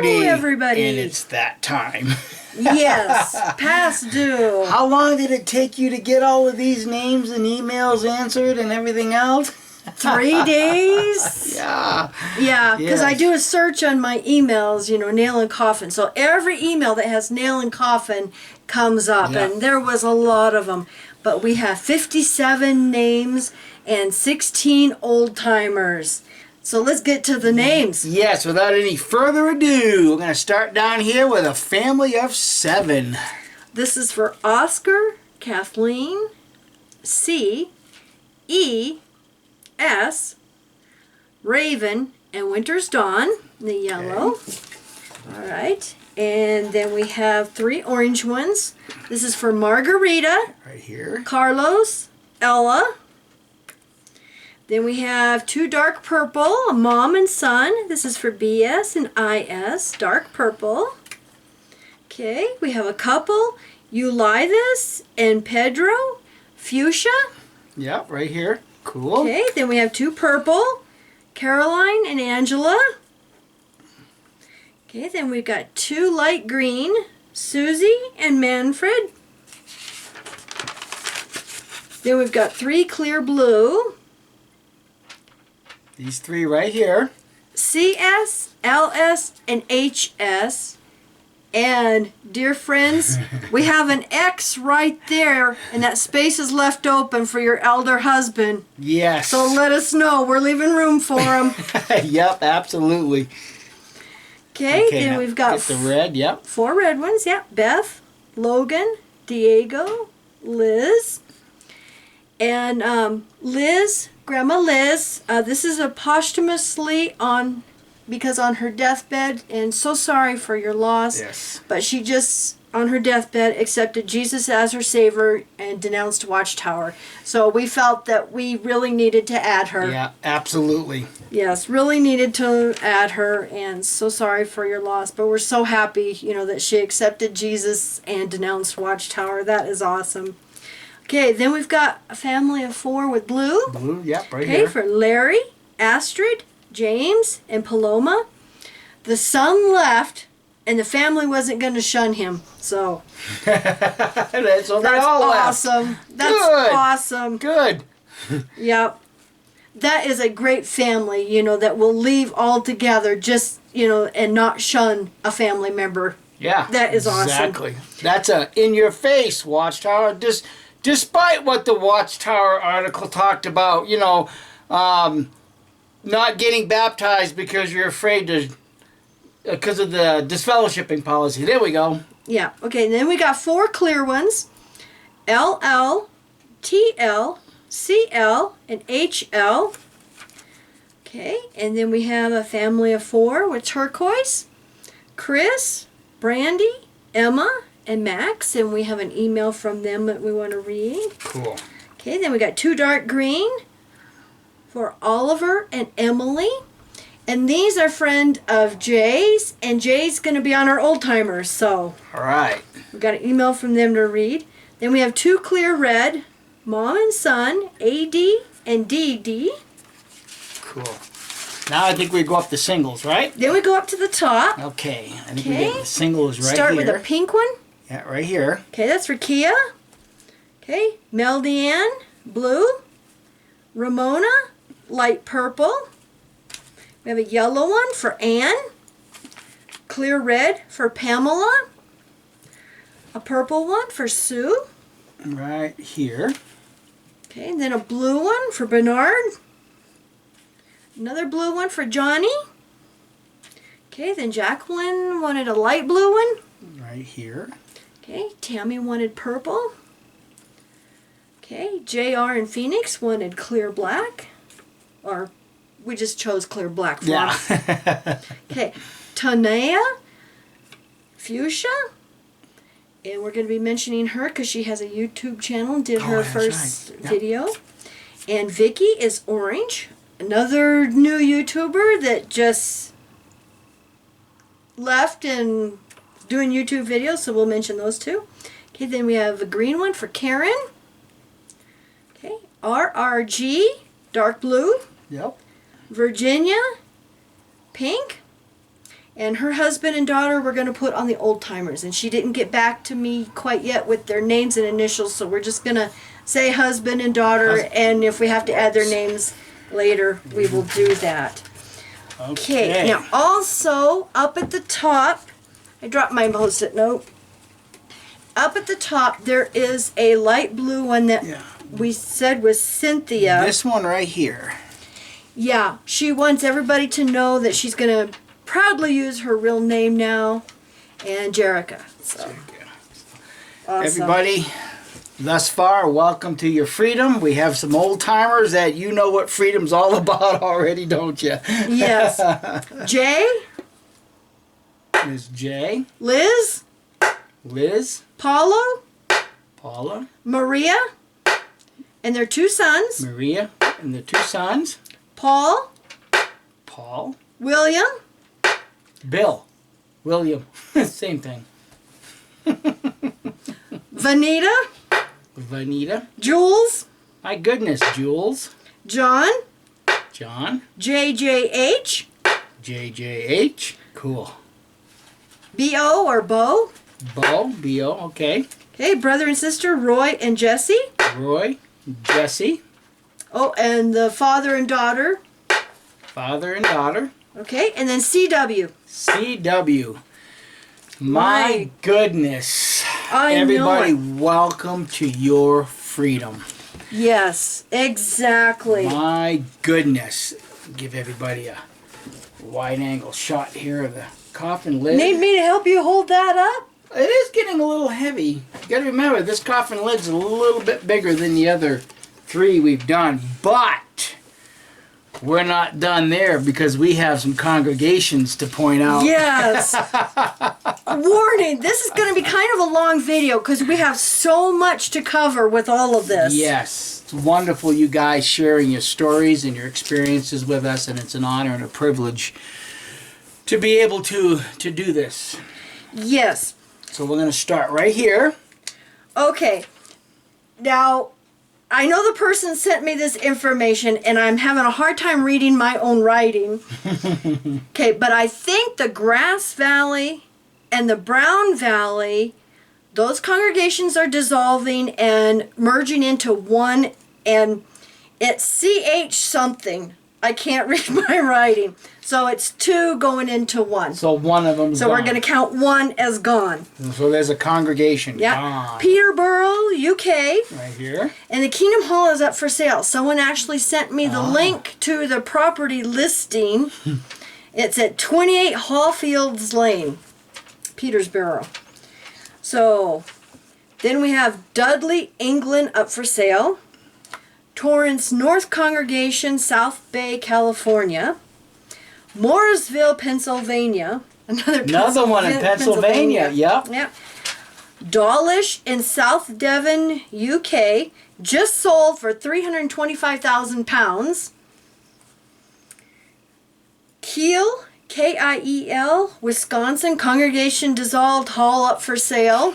Hello, everybody. And it's that time. Yes, past due. How long did it take you to get all of these names and emails answered and everything else? 3 days? Yeah. Yeah, because I Yes. do a search on my emails, nail and coffin. So every email that has nail and coffin comes up, Yeah. and there was a lot of them. But we have 57 names and 16 old timers. So let's get to the names. Yes, without any further ado, we're going to start down here with a family of 7. This is for Oscar, Kathleen, C, E, S, Raven, and Winter's Dawn, the yellow. Okay. All right. And then we have 3 orange ones. This is for Margarita, Right here. Carlos, Ella. Then we have 2 dark purple, a mom and son. This is for BS and IS, dark purple. Okay, we have a couple, Ulysses and Pedro, fuchsia. Yep, right here. Cool. Okay, then we have 2 purple, Caroline and Angela. Okay, then we've got 2 light green, Susie and Manfred. Then we've got 3 clear blue, These 3 right here. CS, LS, and HS. And, dear friends, we have an X right there, and that space is left open for your elder husband. Yes. So let us know. We're leaving room for him. Yep, absolutely. Okay, Okay, then now we've got get the red, yep. 4 red ones. Yep, Beth, Logan, Diego, Liz. And Liz, Grandma Liz, this is a posthumously because on her deathbed, and so sorry for your loss. Yes. But she just, on her deathbed, accepted Jesus as her Savior and denounced Watchtower. So we felt that we really needed to add her. Yeah, absolutely. Yes, really needed to add her, and so sorry for your loss. But we're so happy, that she accepted Jesus and denounced Watchtower. That is awesome. Okay, then we've got a family of 4 with blue. Blue, yep, right Okay, here. for Larry, Astrid, James, and Paloma. The son left, and the family wasn't going to shun him. So So they that's all left. awesome. That's Good. awesome. Good. Yep. That is a great family, that will leave all together just, and not shun a family member. Yeah. That is awesome. Exactly. That's a in-your-face Watchtower. Despite what the Watchtower article talked about, not getting baptized because you're afraid to, because of the disfellowshipping policy. There we go. Yeah. Okay, then we got 4 clear ones. LL, TL, CL, and HL. Okay, and then we have a family of 4 with turquoise, Chris, Brandy, Emma, and Max, and we have an email from them that we want to read. Cool. Okay, then we got 2 dark green for Oliver and Emily. And these are friend of Jay's, and Jay's going to be on our old timers, so All right. we got an email from them to read. Then we have 2 clear red, mom and son, AD and DD. Cool. Now I think we go up to singles, right? Then we go up to the top. Okay. I think we Okay. get the singles right Start here. with a pink one. Yeah, right here. Okay, that's for Kia. Okay, Mel Deanne, blue. Ramona, light purple. We have a yellow one for Anne. Clear red for Pamela. A purple one for Sue. Right here. Okay, and then a blue one for Bernard. Another blue one for Johnny. Okay, then Jacqueline wanted a light blue one. Right here. Okay, Tammy wanted purple. Okay, JR and Phoenix wanted clear black. Or we just chose clear black for them. Yeah. Okay, Tanea, fuchsia. And we're going to be mentioning her because she has a YouTube channel and did Oh, her that's first right. Yep. video. And Vicky is orange. Another new YouTuber that just left and doing YouTube videos, so we'll mention those 2. Okay, then we have a green one for Karen. Okay, RRG, dark blue. Yep. Virginia, pink. And her husband and daughter we're going to put on the old timers. And she didn't get back to me quite yet with their names and initials, so we're just going to say husband and daughter, and if we have to add their names later, we will do that. Okay, now also up at the top, I dropped my post-it note. Up at the top, there is a light blue one that we said was Cynthia. This one right here. Yeah, she wants everybody to know that she's going to proudly use her real name now, and Jerica. So, awesome. Everybody, thus far, welcome to your freedom. We have some old timers that you know what freedom's all about already, don't you? Yes. Jay. Miss J. Liz. Liz. Paulo. Paula. Maria. And their 2 sons. Maria and their 2 sons. Paul. Paul. William. Bill. William. Same thing. Vanita. Vanita. Jules. My goodness, Jules. John. John. JJH. JJH. Cool. BO or Bo. Bo. B-O. Okay. Okay, brother and sister Roy and Jesse. Roy. Jesse. Oh, and the father and daughter. Father and daughter. Okay, and then CW. CW. My goodness. Everybody, welcome to your freedom. Yes, exactly. My goodness. Give everybody a wide angle shot here of the coffin lid. Need me to help you hold that up? It is getting a little heavy. You got to remember, this coffin lid's a little bit bigger than the other 3 we've done, but we're not done there because we have some congregations to point out. Yes. Warning, this is going to be kind of a long video because we have so much to cover with all of this. Yes. It's wonderful you guys sharing your stories and your experiences with us, and it's an honor and a privilege to be able to do this. Yes. So we're going to start right here. Okay. Now, I know the person sent me this information, and I'm having a hard time reading my own writing. Okay, but I think the Grass Valley and the Brown Valley, those congregations are dissolving and merging into one, and it's CH something. I can't read my writing. So it's 2 going into 1. So one of them's So gone. we're going to count 1 as gone. So there's a congregation Yeah. gone. Peterborough, UK. Right here. And the Kingdom Hall is up for sale. Someone actually sent me the link to the property listing. It's at 28 Hallfields Lane, Peterborough. So then we have Dudley, England up for sale. Torrance North Congregation, South Bay, California. Mooresville, Pennsylvania. Another one in Pennsylvania. Yep. Yep. Dawlish in South Devon, UK. Just sold for £325,000. Kiel, Kiel, Wisconsin. Congregation dissolved. Hall up for sale.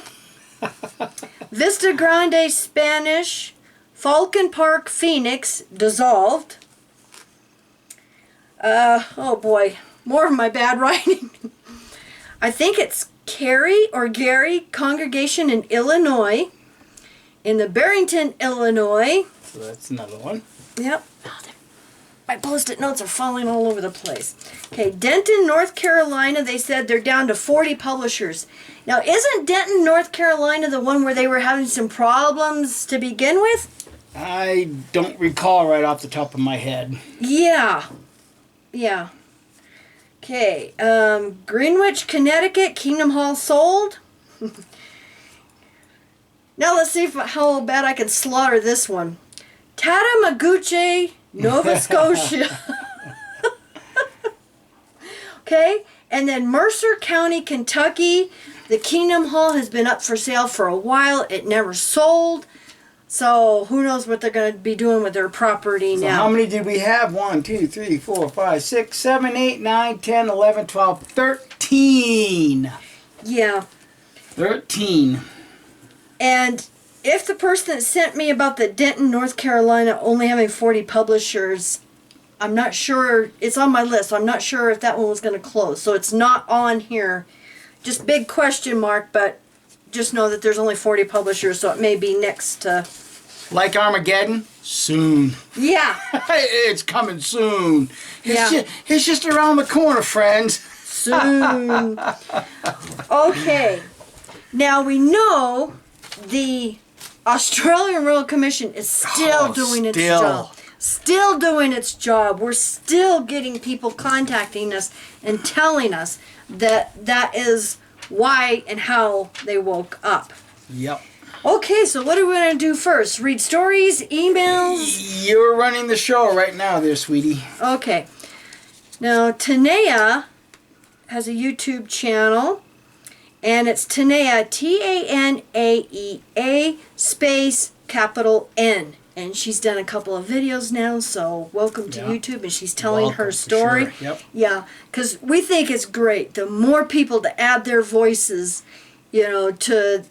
Vista Grande, Spanish. Falcon Park, Phoenix. Dissolved. Oh boy, more of my bad writing. I think it's Carrie or Gary Congregation in Illinois, in the Barrington, Illinois. So that's another one. Yep. Oh, my post-it notes are falling all over the place. Okay, Denton, North Carolina, they said they're down to 40 publishers. Now, isn't Denton, North Carolina the one where they were having some problems to begin with? I don't recall right off the top of my head. Yeah. Yeah. Okay. Greenwich, Connecticut, Kingdom Hall sold. Now let's see how bad I can slaughter this one. Tattamaguche, Nova Scotia. Okay. And then Mercer County, Kentucky. The Kingdom Hall has been up for sale for a while. It never sold. So who knows what they're going to be doing with their property So now. how many did we have? 1, 2, 3, 4, 5, 6, 7, 8, 9, 10, 11, 12, 13. Yeah. 13. And if the person that sent me about the Denton, North Carolina only having 40 publishers, I'm not sure, it's on my list. I'm not sure if that one was going to close. So it's not on here. Just big question mark, but just know that there's only 40 publishers, so it may be next to... Like Armageddon? Soon. Yeah. It's coming soon. Yeah. It's just around the corner, friends. Soon. Okay. Now we know the Australian Royal Commission is still doing its job. Still doing its job. We're still getting people contacting us and telling us that that is why and how they woke up. Yep. Okay, so what are we going to do first? Read stories, emails? You're running the show right now there, sweetie. Okay. Now, Tanea has a YouTube channel, and it's Tanea, T-A-N-A-E-A, space, capital N. And she's done a couple of videos now, so welcome to YouTube, and she's telling her story. Sure. Yep. Yeah, because we think it's great. The more people to add their voices, you know, to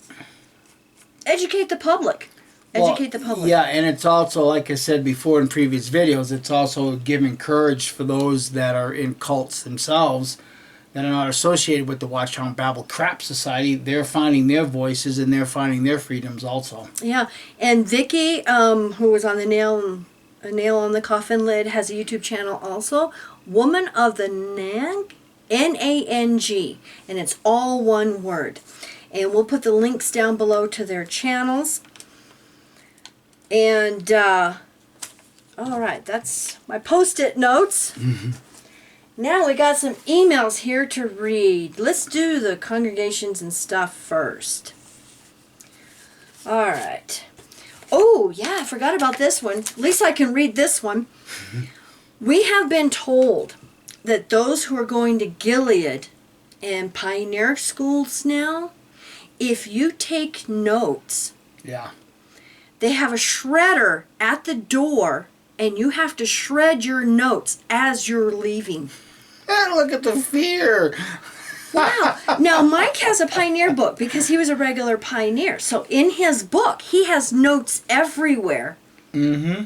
educate the public. Educate the public. Yeah, and it's also, like I said before in previous videos, it's also giving courage for those that are in cults themselves that are not associated with the Watchtower Babel Crap Society. They're finding their voices and they're finding their freedoms also. Yeah, and Vicky, who was on the Nail on the Coffin Lid, has a YouTube channel also. Woman of the Nang, N-A-N-G, and it's all one word. And we'll put the links down below to their channels. And, all right, that's my Post-it notes. Mm-hmm. Now we got some emails here to read. Let's do the congregations and stuff first. All right. Oh, yeah, I forgot about this one. At least I can read this one. We have been told that those who are going to Gilead and Pioneer schools now, if you take notes, Yeah. they have a shredder at the door, and you have to shred your notes as you're leaving. And look at the fear. Wow. Now, Mike has a Pioneer book because he was a regular Pioneer. So in his book, he has notes everywhere. Mm-hmm.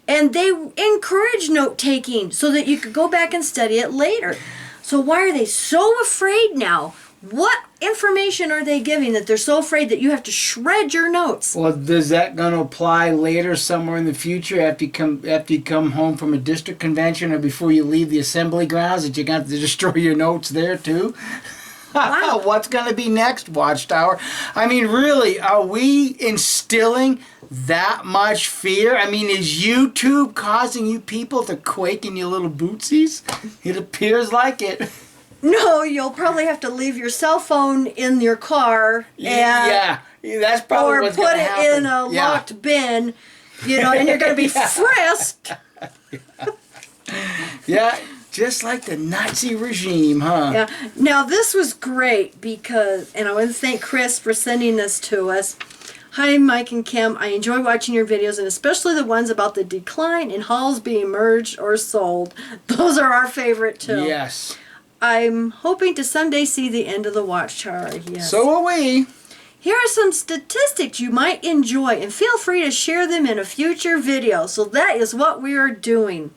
And they encourage note-taking so that you could go back and study it later. So why are they so afraid now? What information are they giving that they're so afraid that you have to shred your notes? Well, is that going to apply later somewhere in the future after you come home from a district convention or before you leave the assembly grounds that you're going to have to destroy your notes there too? Wow. What's going to be next, Watchtower? I mean, really, are we instilling that much fear? I mean, is YouTube causing you people to quake in your little bootsies? It appears like it. No, you'll probably have to leave your cell phone in your car. Yeah, that's probably what's going to happen. Or put it in a locked bin, you know, and you're going to be frisked. Yeah, just like the Nazi regime, huh? Yeah. Now, this was great because, and I want to thank Chris for sending this to us. Hi, Mike and Kim. I enjoy watching your videos, and especially the ones about the decline in halls being merged or sold. Those are our favorite, too. Yes. I'm hoping to someday see the end of the Watchtower. Yes. So are we. Here are some statistics you might enjoy, and feel free to share them in a future video. So that is what we are doing.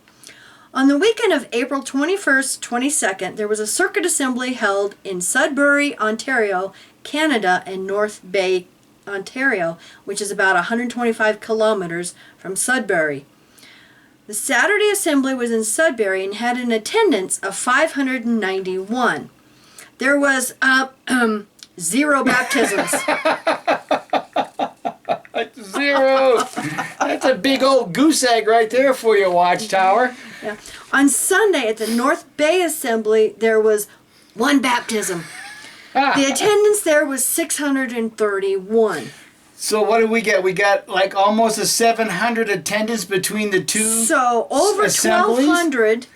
On the weekend of April 21st, 22nd, there was a circuit assembly held in Sudbury, Ontario, Canada, and North Bay, Ontario, which is about 125 kilometers from Sudbury. The Saturday assembly was in Sudbury and had an attendance of 591. There was 0 baptisms. 0. That's a big old goose egg right there for your Watchtower. Yeah. On Sunday at the North Bay Assembly, there was 1 baptism. The attendance there was 631. So what did we get? We got like almost a 700 attendance between the two So over assemblies? 1,200.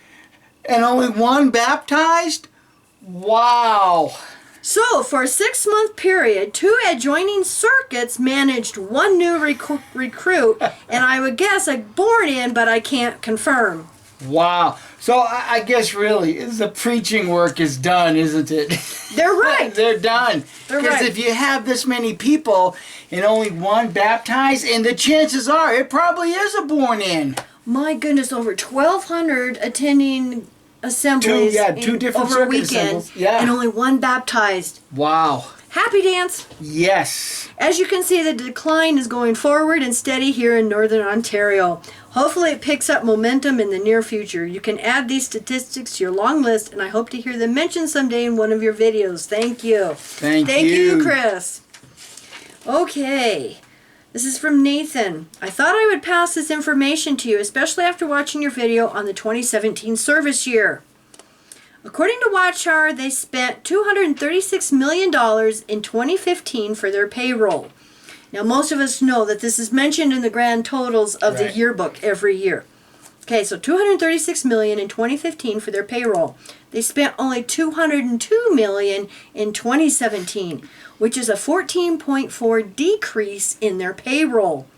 And only 1 baptized? Wow. So for a 6-month period, 2 adjoining circuits managed 1 new recruit, and I would guess a born-in, but I can't confirm. Wow. So I guess really the preaching work is done, isn't it? They're right. They're done. They're Because right. if you have this many people and only 1 baptized, and the chances are it probably is a born-in. My goodness, over 1,200 attending assemblies two different over a circuit weekend, assemblies. Yeah. and only one baptized. Wow. Happy dance! Yes. As you can see, the decline is going forward and steady here in Northern Ontario. Hopefully it picks up momentum in the near future. You can add these statistics to your long list, and I hope to hear them mentioned someday in one of your videos. Thank you. Thank Thank you. you, Chris. Okay. This is from Nathan. I thought I would pass this information to you, especially after watching your video on the 2017 service year. According to Watchtower, they spent $236 million in 2015 for their payroll. Now, most of us know that this is mentioned in the grand totals of the Right. yearbook every year. Okay, so $236 million in 2015 for their payroll. They spent only $202 million in 2017, which is a 14.4 decrease in their payroll.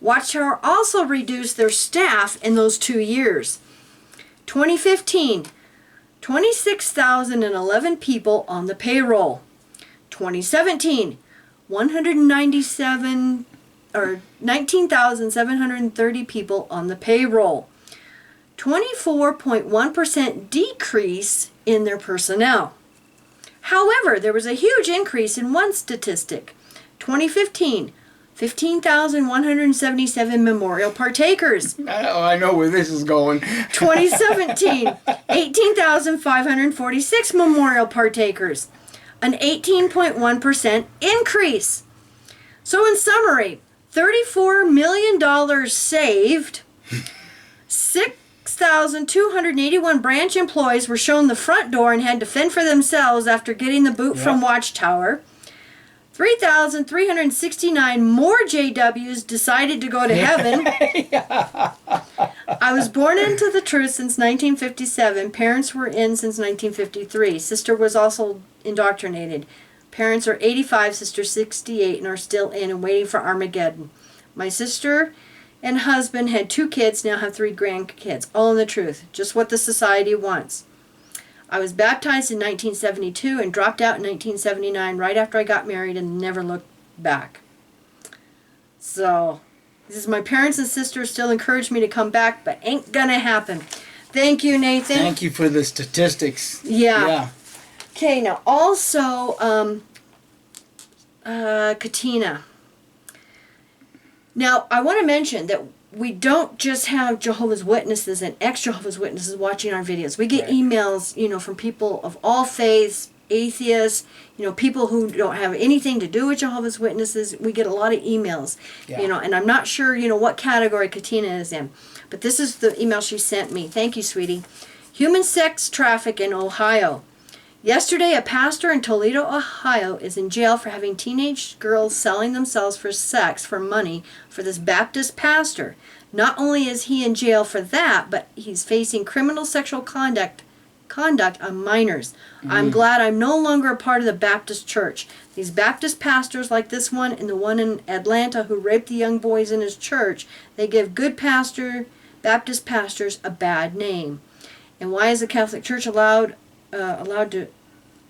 Watchtower also reduced their staff in those 2 years. 2015, 26,011 people on the payroll. 2017, 19,730 people on the payroll. 24.1% decrease in their personnel. However, there was a huge increase in one statistic. 2015, 15,177 memorial partakers. I know where this is going. 2017, 18,546 memorial partakers, an 18.1% increase. So in summary, $34 million saved, 6,281 branch employees were shown the front door and had to fend for themselves after getting the boot from Watchtower. 3,369 more JWs decided to go to heaven. I was born into the truth since 1957. Parents were in since 1953. Sister was also indoctrinated. Parents are 85, sister 68, and are still in and waiting for Armageddon. My sister and husband had 2 kids, now have 3 grandkids. All in the truth. Just what the society wants. I was baptized in 1972 and dropped out in 1979 right after I got married and never looked back. So, this is my parents and sisters still encourage me to come back, but ain't gonna happen. Thank you, Nathan. Thank you for the statistics. Yeah. Okay, now also, Katina. Now, I want to mention that we don't just have Jehovah's Witnesses and ex-Jehovah's Witnesses watching our videos. We get emails, from people of all faiths, atheists, people who don't have anything to do with Jehovah's Witnesses. We get a lot of emails, and I'm not sure, what category Katina is in. But this is the email she sent me. Thank you, sweetie. Human sex traffic in Ohio. Yesterday, a pastor in Toledo, Ohio, is in jail for having teenage girls selling themselves for sex for money for this Baptist pastor. Not only is he in jail for that, but he's facing criminal sexual conduct on minors. I'm glad I'm no longer a part of the Baptist church. These Baptist pastors like this one and the one in Atlanta who raped the young boys in his church, they give good Baptist pastors a bad name. And why is the Catholic Church allowed to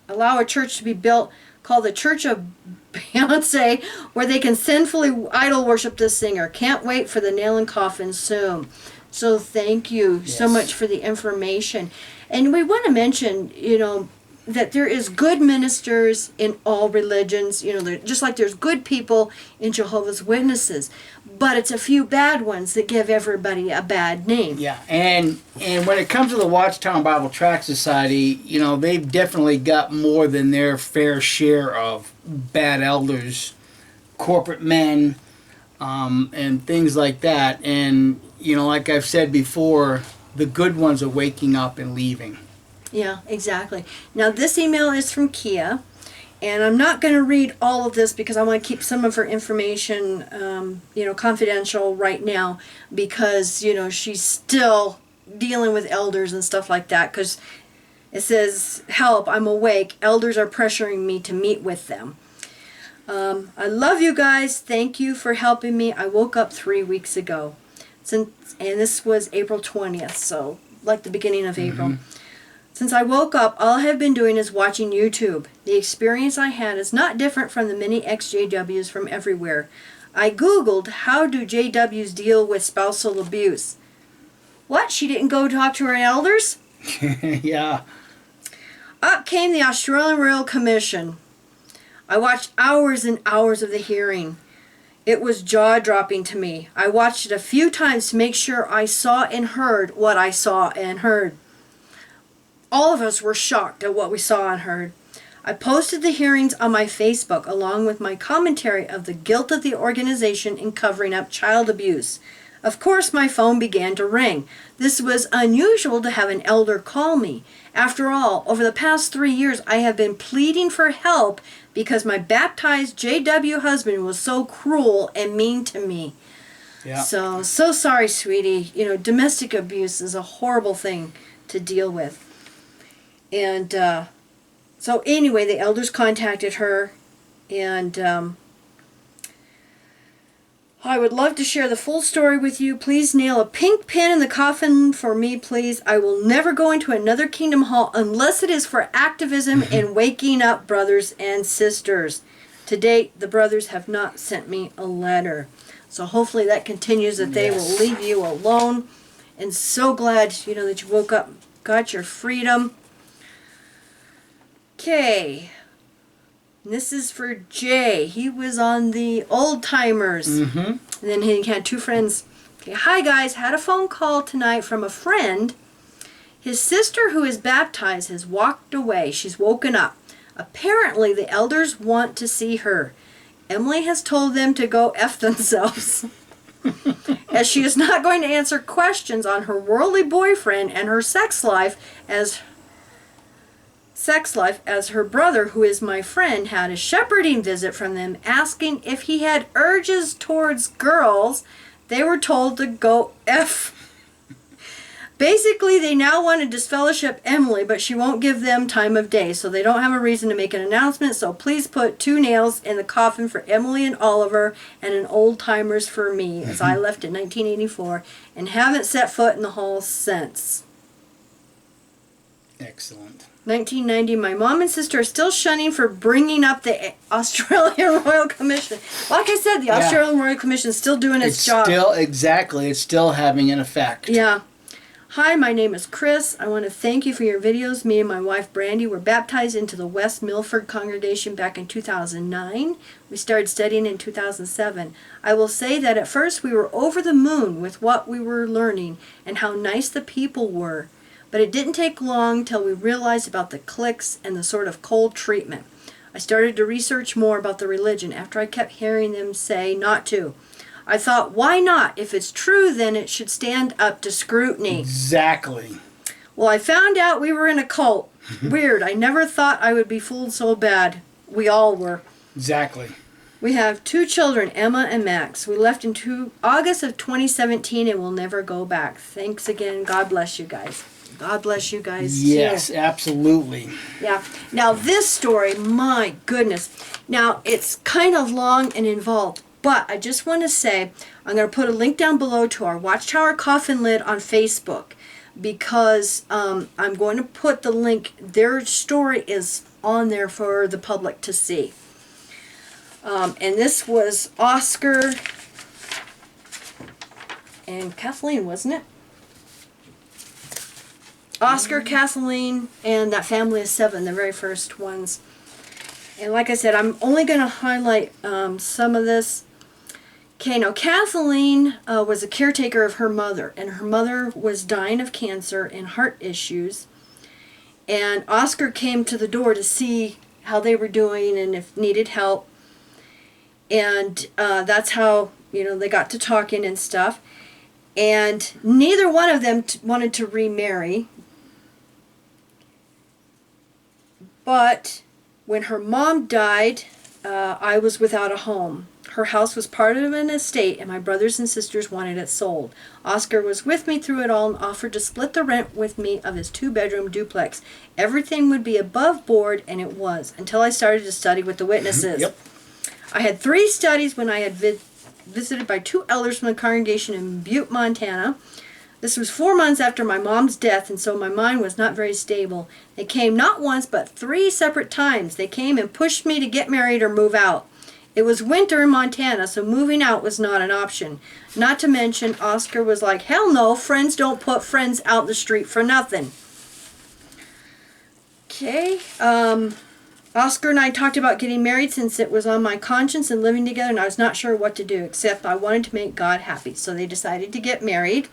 allow a church to be built called the Church of Beyonce, where they can sinfully idol worship this singer? Can't wait for the nail and coffin soon. So thank you so much for the information. And we want to mention, that there is good ministers in all religions. Just like there's good people in Jehovah's Witnesses. But it's a few bad ones that give everybody a bad name. Yeah, and when it comes to the Watchtower Bible Tract Society, they've definitely got more than their fair share of bad elders, corporate men, and things like that. And, like I've said before, the good ones are waking up and leaving. Yeah, exactly. Now, this email is from Kia. And I'm not going to read all of this because I want to keep some of her information, confidential right now because, she's still dealing with elders and stuff like that because it says, help, I'm awake. Elders are pressuring me to meet with them. I love you guys. Thank you for helping me. I woke up 3 weeks ago. And this was April 20th, so like the beginning of April. Since I woke up, all I have been doing is watching YouTube. The experience I had is not different from the many ex-JWs from everywhere. I Googled, how do JWs deal with spousal abuse? What? She didn't go talk to her elders? Yeah. Up came the Australian Royal Commission. I watched hours and hours of the hearing. It was jaw-dropping to me. I watched it a few times to make sure I saw and heard what I saw and heard. All of us were shocked at what we saw and heard. I posted the hearings on my Facebook along with my commentary of the guilt of the organization in covering up child abuse. Of course, my phone began to ring. This was unusual to have an elder call me. After all, over the past 3 years, I have been pleading for help because my baptized JW husband was so cruel and mean to me. Yeah. So sorry, sweetie. You know, domestic abuse is a horrible thing to deal with. And so anyway, the elders contacted her, and I would love to share the full story with you. Please nail a pink pin in the coffin for me, please. I will never go into another Kingdom Hall unless it is for activism and waking up brothers and sisters. To date, the brothers have not sent me a letter. So hopefully that continues, that they will leave you alone. And so glad, you know, that you woke up, got your freedom. Okay. This is for Jay. He was on the Old Timers. Mm-hmm. And then he had 2 friends. Okay, hi guys. Had a phone call tonight from a friend. His sister, who is baptized, has walked away. She's woken up. Apparently, the elders want to see her. Emily has told them to go F themselves. As she is not going to answer questions on her worldly boyfriend and her sex life as her brother, who is my friend, had a shepherding visit from them asking if he had urges towards girls. They were told to go F. Basically, they now want to disfellowship Emily, but she won't give them time of day, so they don't have a reason to make an announcement. So please put 2 nails in the coffin for Emily and Oliver and an Old Timers for me, as I left in 1984 and haven't set foot in the hall since. Excellent. 1990, my mom and sister are still shunning for bringing up the Australian Royal Commission. Like I said, the Australian Royal Commission is still doing its job. It's still having an effect. Yeah. Hi, my name is Chris. I want to thank you for your videos. Me and my wife Brandy were baptized into the West Milford congregation back in 2009. We started studying in 2007. I will say that at first we were over the moon with what we were learning and how nice the people were. But it didn't take long till we realized about the cliques and the sort of cold treatment. I started to research more about the religion after I kept hearing them say not to. I thought, why not? If it's true, then it should stand up to scrutiny. Exactly. Well, I found out we were in a cult. Weird. I never thought I would be fooled so bad. We all were. Exactly. We have 2 children, Emma and Max. We left in August of 2017 and will never go back. Thanks again. God bless you guys. God bless you guys. Yes, too. absolutely. Yeah. Now this story, my goodness. Now it's kind of long and involved, but I just want to say I'm going to put a link down below to our Watchtower Coffin Lid on Facebook, because I'm going to put the link. Their story is on there for the public to see. And this was Oscar and Kathleen, wasn't it? Oscar, Kathleen, and that family of 7, the very first ones. And like I said, I'm only going to highlight some of this. Okay, now Kathleen was a caretaker of her mother, and her mother was dying of cancer and heart issues. And Oscar came to the door to see how they were doing and if needed help. And that's how, you know, they got to talking and stuff. And neither one of them wanted to remarry. But when her mom died, I was without a home. Her house was part of an estate, and my brothers and sisters wanted it sold. Oscar was with me through it all and offered to split the rent with me of his 2-bedroom duplex. Everything would be above board, and it was, until I started to study with the witnesses. Yep. I had 3 studies when I had visited by 2 elders from the congregation in Butte, Montana. This was 4 months after my mom's death, and so my mind was not very stable. They came not once, but 3 separate times. They came and pushed me to get married or move out. It was winter in Montana, so moving out was not an option. Not to mention, Oscar was like, hell no, friends don't put friends out in the street for nothing. Okay, Oscar and I talked about getting married since it was on my conscience and living together, and I was not sure what to do, except I wanted to make God happy. So they decided to get married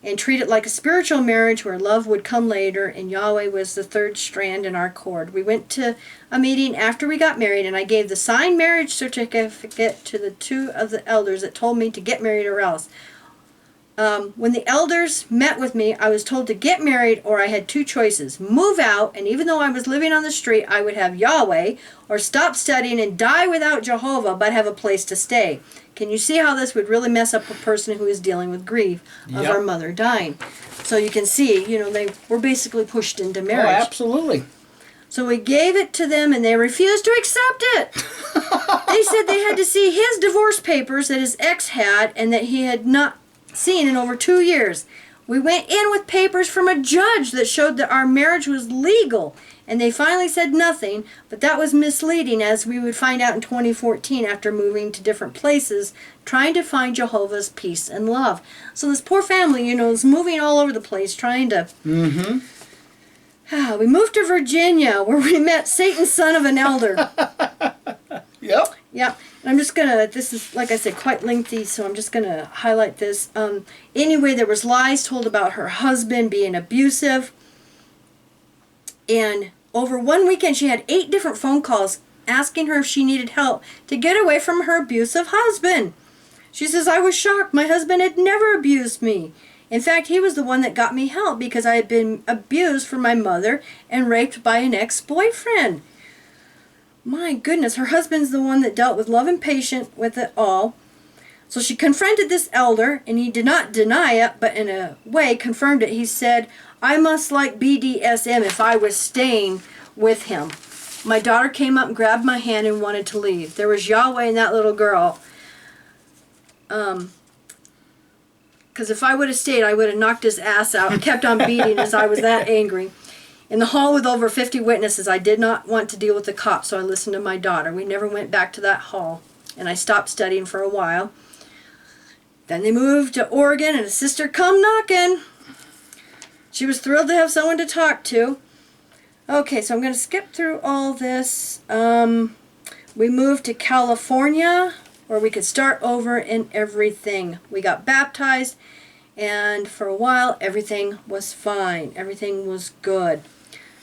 and treat it like a spiritual marriage where love would come later, and Yahweh was the third strand in our cord. We went to a meeting after we got married, and I gave the signed marriage certificate to the two of the elders that told me to get married or else. When the elders met with me, I was told to get married, or I had two choices. Move out, and even though I was living on the street, I would have Yahweh, or stop studying and die without Jehovah, but have a place to stay. Can you see how this would really mess up a person who is dealing with grief of our mother dying? So you can see, you know, they were basically pushed into marriage. Oh, absolutely. So we gave it to them, and they refused to accept it. They said they had to see his divorce papers that his ex had and that he had not seen in over 2 years. We went in with papers from a judge that showed that our marriage was legal, and they finally said nothing, but that was misleading, as we would find out in 2014 after moving to different places, trying to find Jehovah's peace and love. So this poor family, you know, is moving all over the place trying to... We moved to Virginia, where we met Satan's son of an elder. Yep. Yeah, and I'm just gonna, this is, like I said, quite lengthy, so I'm just gonna highlight this. Anyway, there was lies told about her husband being abusive, and over one weekend she had 8 different phone calls asking her if she needed help to get away from her abusive husband. She says, I was shocked. My husband had never abused me. In fact, he was the one that got me help because I had been abused from my mother and raped by an ex-boyfriend. My goodness, her husband's the one that dealt with love and patience with it all. So she confronted this elder, and he did not deny it, but in a way confirmed it. He said, I must like BDSM if I was staying with him. My daughter came up and grabbed my hand and wanted to leave. There was Yahweh and that little girl. Because if I would have stayed, I would have knocked his ass out and kept on beating as I was that angry. In the hall with over 50 witnesses, I did not want to deal with the cops, so I listened to my daughter. We never went back to that hall, and I stopped studying for a while. Then they moved to Oregon, and a sister come knocking. She was thrilled to have someone to talk to. Okay, so I'm going to skip through all this. We moved to California, where we could start over in everything. We got baptized, and for a while, everything was fine. Everything was good.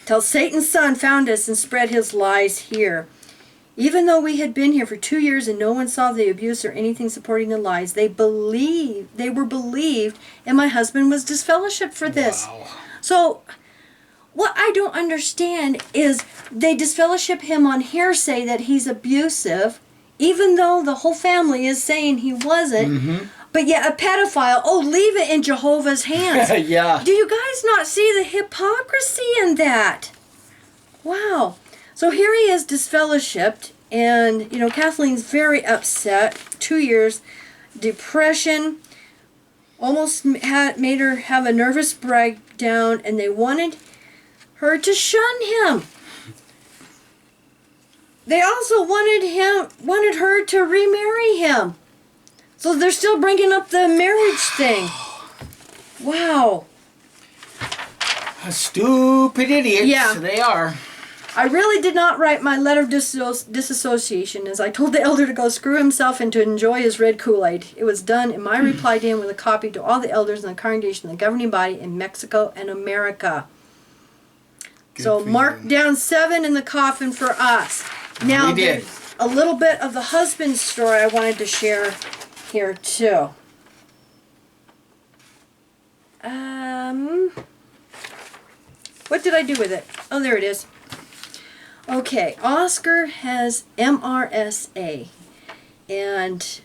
Till Satan's son found us and spread his lies here. Even though we had been here for 2 years and no one saw the abuse or anything supporting the lies, they were believed, and my husband was disfellowshipped for this. Wow. So, what I don't understand is they disfellowship him on hearsay that he's abusive, even though the whole family is saying he wasn't. But yet a pedophile, oh, leave it in Jehovah's hands. Yeah. Do you guys not see the hypocrisy in that? Wow. So here he is disfellowshipped, and, you know, Kathleen's very upset. 2 years, depression, almost made her have a nervous breakdown, and they wanted her to shun him. They also wanted her to remarry him. So they're still bringing up the marriage thing. Wow. Stupid idiots. Yeah. They are. I really did not write my letter of disassociation, as I told the elder to go screw himself and to enjoy his red Kool-Aid. It was done in my reply to him with a copy to all the elders in the congregation, the governing body in Mexico and America. Good So for mark you. down 7 in the coffin for us. Now We did. there's a little bit of the husband's story I wanted to share here too. What did I do with it? Oh, there it is. Okay, Oscar has MRSA, and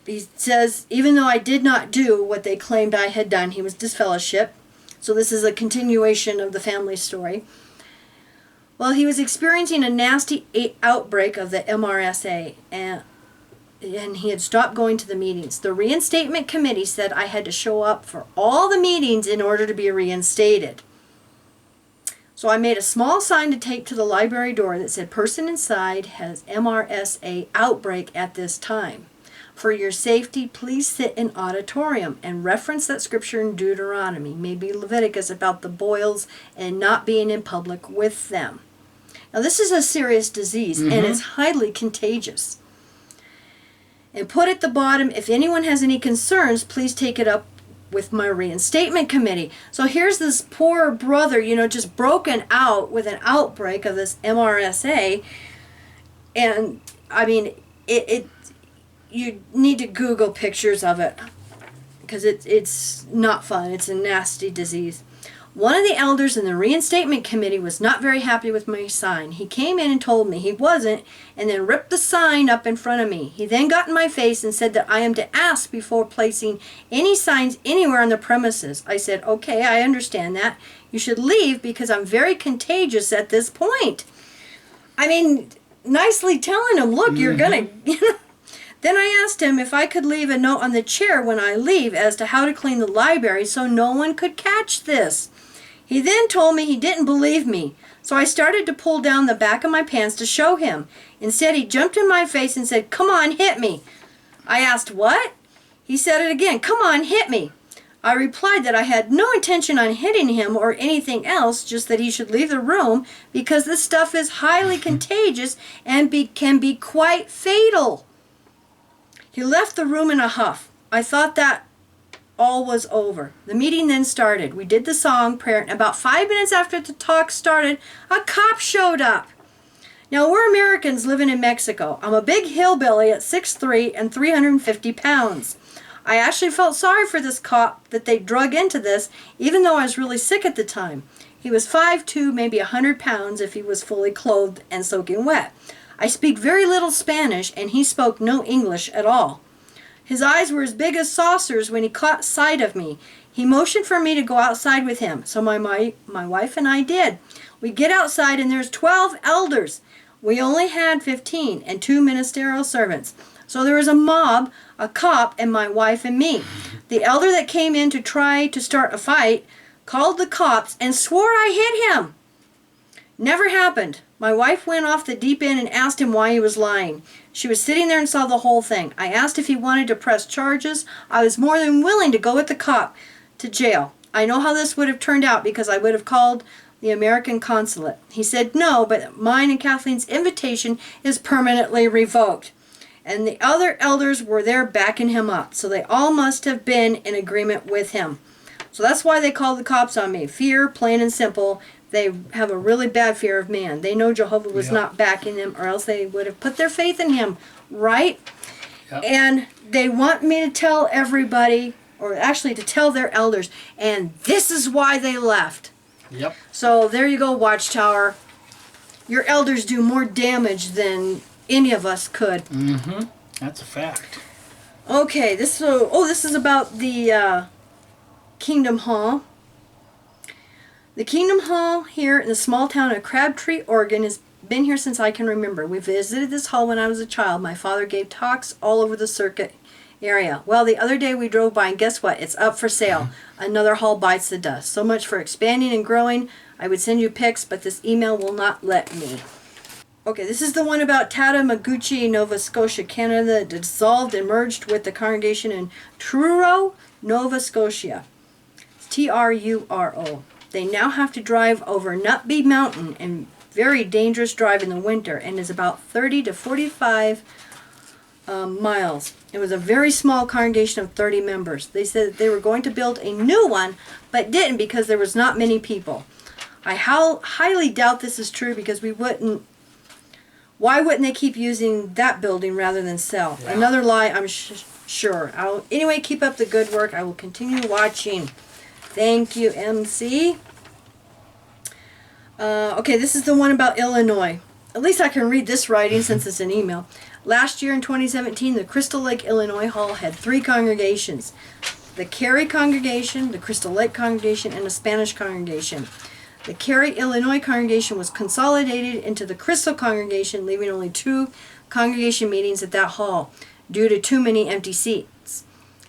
he says, even though I did not do what they claimed I had done, he was disfellowship. So this is a continuation of the family story. Well, he was experiencing a nasty outbreak of the MRSA, and he had stopped going to the meetings. The reinstatement committee said I had to show up for all the meetings in order to be reinstated. So I made a small sign to tape to the library door that said, "Person inside has MRSA outbreak at this time. For your safety, please sit in auditorium," and reference that scripture in Deuteronomy, maybe Leviticus, about the boils and not being in public with them. Now this is a serious disease and it's highly contagious. And put at the bottom, "If anyone has any concerns, please take it up with my reinstatement committee." So here's this poor brother, just broken out with an outbreak of this MRSA. And I mean, you need to Google pictures of it because it's not fun. It's a nasty disease. One of the elders in the reinstatement committee was not very happy with my sign. He came in and told me he wasn't, and then ripped the sign up in front of me. He then got in my face and said that I am to ask before placing any signs anywhere on the premises. I said, "Okay, I understand that. You should leave because I'm very contagious at this point." I mean, nicely telling him, "Look, you're gonna," Then I asked him if I could leave a note on the chair when I leave as to how to clean the library so no one could catch this. He then told me he didn't believe me, so I started to pull down the back of my pants to show him. Instead, he jumped in my face and said, "Come on, hit me." I asked, "What?" He said it again, "Come on, hit me." I replied that I had no intention on hitting him or anything else, just that he should leave the room because this stuff is highly contagious and can be quite fatal. He left the room in a huff. I thought that all was over. The meeting then started. We did the song, prayer, and about 5 minutes after the talk started, a cop showed up. Now, we're Americans living in Mexico. I'm a big hillbilly at 6'3" and 350 pounds. I actually felt sorry for this cop that they drug into this, even though I was really sick at the time. He was 5'2", maybe 100 pounds if he was fully clothed and soaking wet. I speak very little Spanish, and he spoke no English at all. His eyes were as big as saucers when he caught sight of me. He motioned for me to go outside with him, so my wife and I did. We get outside, and there's 12 elders. We only had 15 and 2 ministerial servants. So there was a mob, a cop, and my wife and me. The elder that came in to try to start a fight called the cops and swore I hit him. Never happened. My wife went off the deep end and asked him why he was lying. She was sitting there and saw the whole thing. I asked if he wanted to press charges. I was more than willing to go with the cop to jail. I know how this would have turned out because I would have called the American consulate. He said no, but mine and Kathleen's invitation is permanently revoked. And the other elders were there backing him up. So they all must have been in agreement with him. So that's why they called the cops on me. Fear, plain and simple. They have a really bad fear of man. They know Jehovah was not backing them, or else they would have put their faith in him, right? Yep. And they want me to tell everybody, or actually to tell their elders, and this is why they left. Yep. So there you go, Watchtower. Your elders do more damage than any of us could. Mm-hmm. That's a fact. Okay, this is about the Kingdom Hall. The Kingdom Hall here in the small town of Crabtree, Oregon has been here since I can remember. We visited this hall when I was a child. My father gave talks all over the circuit area. Well, the other day we drove by and guess what? It's up for sale. Another hall bites the dust. So much for expanding and growing. I would send you pics, but this email will not let me. Okay, this is the one about Tattamaguchi, Nova Scotia, Canada, that dissolved and merged with the congregation in Truro, Nova Scotia. It's Truro. They now have to drive over Nutby Mountain, and very dangerous drive in the winter, and is about 30 to 45 miles. It was a very small congregation of 30 members. They said that they were going to build a new one, but didn't because there was not many people. I highly doubt this is true because why wouldn't they keep using that building rather than sell? Yeah. Another lie, I'm sure. Anyway, keep up the good work. I will continue watching. Thank you, MC. Okay, this is the one about Illinois. At least I can read this writing since it's an email. Last year in 2017, the Crystal Lake, Illinois Hall had 3 congregations. The Cary congregation, the Crystal Lake congregation, and the Spanish congregation. The Cary, Illinois congregation was consolidated into the Crystal congregation, leaving only 2 congregation meetings at that hall due to too many empty seats.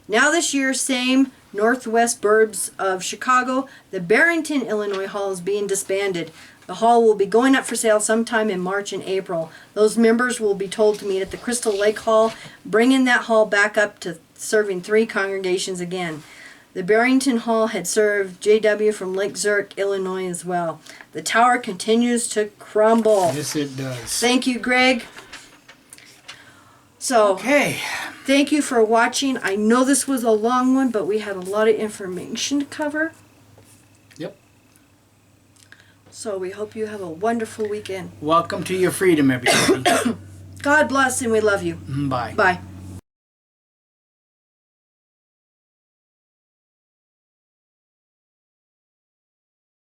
Now this year, same northwest burbs of Chicago, the Barrington, Illinois Hall is being disbanded. The hall will be going up for sale sometime in March and April. Those members will be told to meet at the Crystal Lake Hall, bringing that hall back up to serving 3 congregations again. The Barrington Hall had served J.W. from Lake Zurich, Illinois as well. The tower continues to crumble. Yes, it does. Thank you, Greg. So, Okay. thank you for watching. I know this was a long one, but we had a lot of information to cover. Yep. So we hope you have a wonderful weekend. Welcome to your freedom, everybody. God bless and we love you. Bye. Bye.